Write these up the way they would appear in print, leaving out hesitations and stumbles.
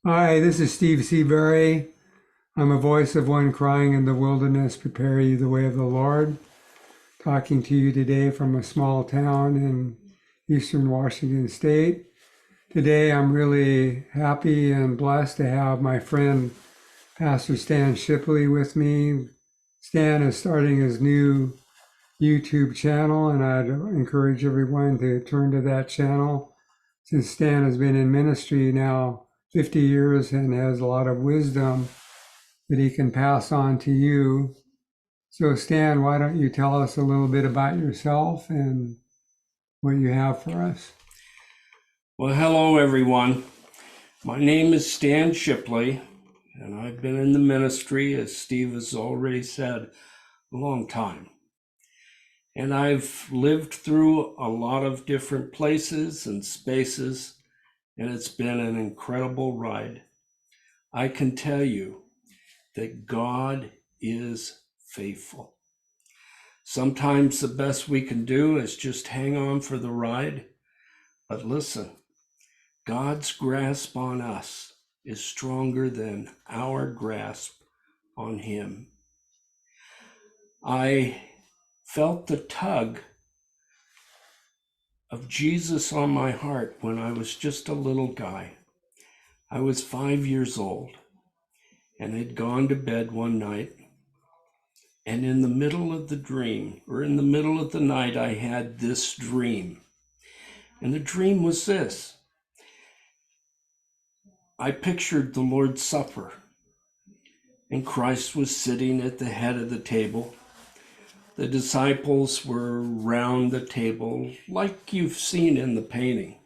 Hi, this is Steve Seabury. I'm a voice of one crying in the wilderness, prepare you the way of the Lord. Talking to you today from a small town in eastern Washington State. Today I'm really happy and blessed to have my friend Pastor Stan Shipley with me. Stan is starting his new YouTube channel, and I'd encourage everyone to turn to that channel since Stan has been in ministry now 50 years and has a lot of wisdom that he can pass on to you. So Stan, why don't you tell us a little bit about yourself and what you have for us? Well, hello everyone. My name is Stan Shipley, and I've been in the ministry, as Steve has already said, a long time. And I've lived through a lot of different places and spaces, and it's been an incredible ride. I can tell you that God is faithful. Sometimes the best we can do is just hang on for the ride, but listen, God's grasp on us is stronger than our grasp on him. I felt the tug of Jesus on my heart when I was just a little guy. I was 5 years old and had gone to bed one night, and in the middle of the dream, or in the middle of the night, I had this dream. And the dream was this. I pictured the Lord's Supper, and Christ was sitting at the head of the table. The disciples were round the table like you've seen in the painting.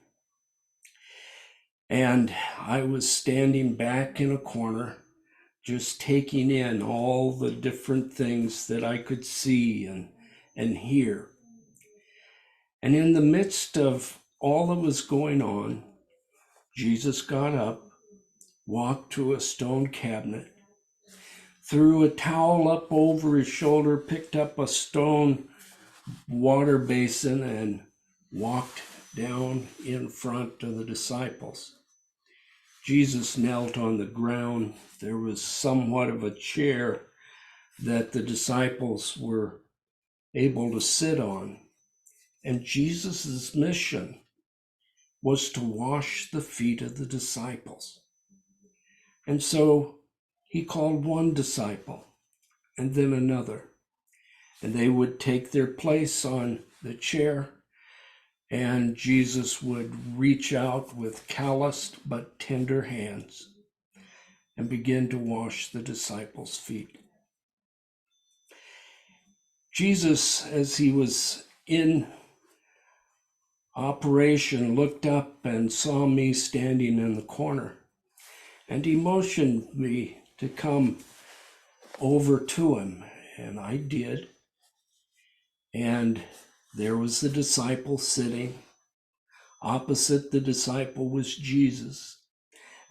And I was standing back in a corner, just taking in all the different things that I could see and hear. And in the midst of all that was going on, Jesus got up, walked to a stone cabinet, threw a towel up over his shoulder, picked up a stone water basin, and walked down in front of the disciples. Jesus knelt on the ground. There was somewhat of a chair that the disciples were able to sit on. And Jesus's mission was to wash the feet of the disciples. And so he called one disciple and then another, and they would take their place on the chair, and Jesus would reach out with calloused but tender hands and begin to wash the disciples' feet. Jesus, as he was in operation, looked up and saw me standing in the corner, and he motioned me to come over to him, and I did. And there was the disciple sitting. Opposite the disciple was Jesus.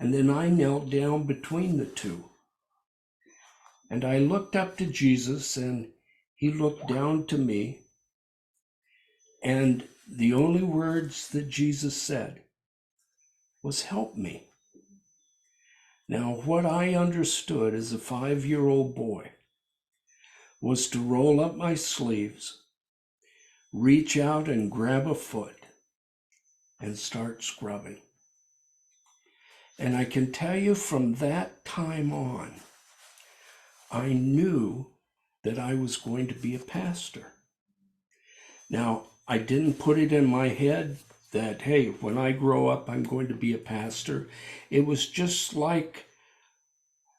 And then I knelt down between the two. And I looked up to Jesus, and he looked down to me. And the only words that Jesus said was, "Help me." Now, what I understood as a 5-year-old boy was to roll up my sleeves, reach out and grab a foot, and start scrubbing. And I can tell you from that time on, I knew that I was going to be a pastor. Now, I didn't put it in my head that, hey, when I grow up, I'm going to be a pastor. It was just like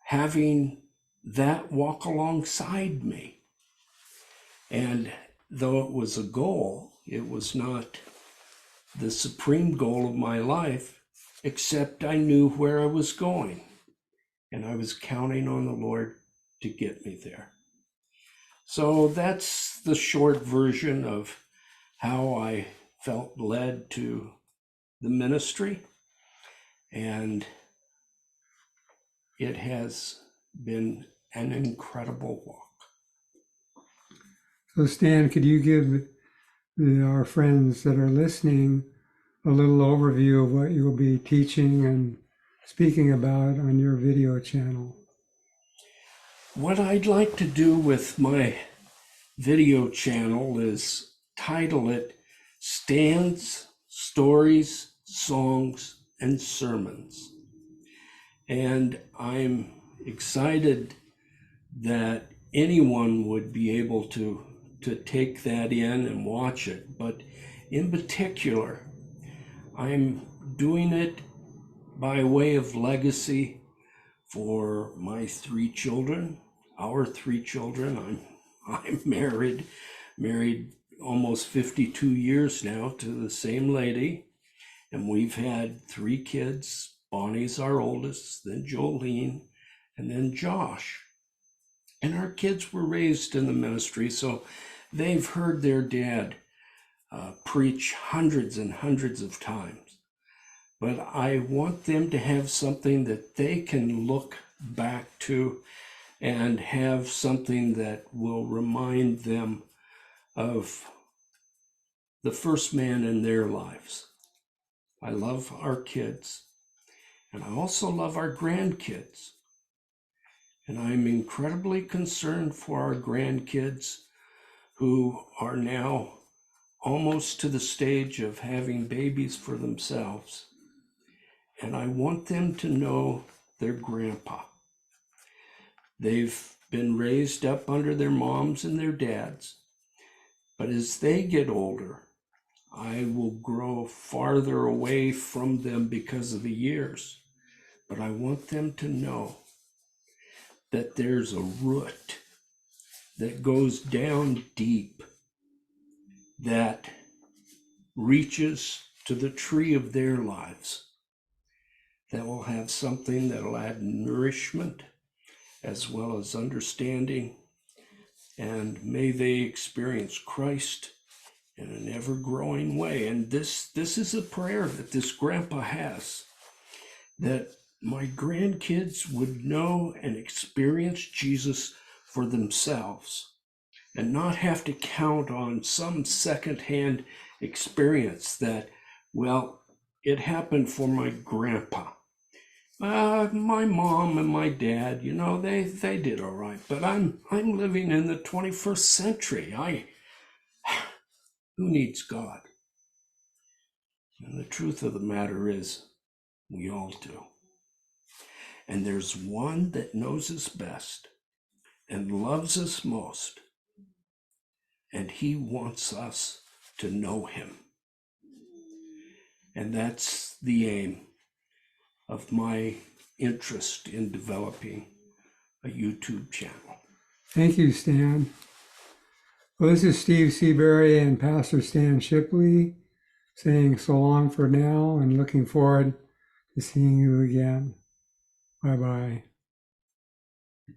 having that walk alongside me. And though it was a goal, it was not the supreme goal of my life, except I knew where I was going, and I was counting on the Lord to get me there. So that's the short version of how I felt led to the ministry, and it has been an incredible walk. So Stan, could you give our friends that are listening a little overview of what you'll be teaching and speaking about on your video channel? What I'd like to do with my video channel is title it Stan's Stories, Songs, and Sermons. And I'm excited that anyone would be able to take that in and watch it. But in particular, I'm doing it by way of legacy for my three children, our three children. I'm married almost 52 years now to the same lady, and we've had three kids. Bonnie's our oldest, then Jolene, and then Josh. And our kids were raised in the ministry, so they've heard their dad preach hundreds and hundreds of times. But I want them to have something that they can look back to and have something that will remind them of the first man in their lives. I love our kids, and I also love our grandkids. And I'm incredibly concerned for our grandkids who are now almost to the stage of having babies for themselves. And I want them to know their grandpa. They've been raised up under their moms and their dads. But as they get older, I will grow farther away from them because of the years. But I want them to know that there's a root that goes down deep that reaches to the tree of their lives, that will have something that will add nourishment as well as understanding, and may they experience Christ in an ever-growing way. And this is a prayer that this grandpa has, that my grandkids would know and experience Jesus for themselves and not have to count on some secondhand experience that, well, it happened for my grandpa. My mom and my dad, they did all right, but I'm living in the 21st century. Who needs God? And the truth of the matter is, we all do. And there's one that knows us best and loves us most, and he wants us to know him. And that's the aim of my interest in developing a YouTube channel. Thank you, Stan. Well, this is Steve Seabury and Pastor Stan Shipley saying so long for now and looking forward to seeing you again. Bye-bye.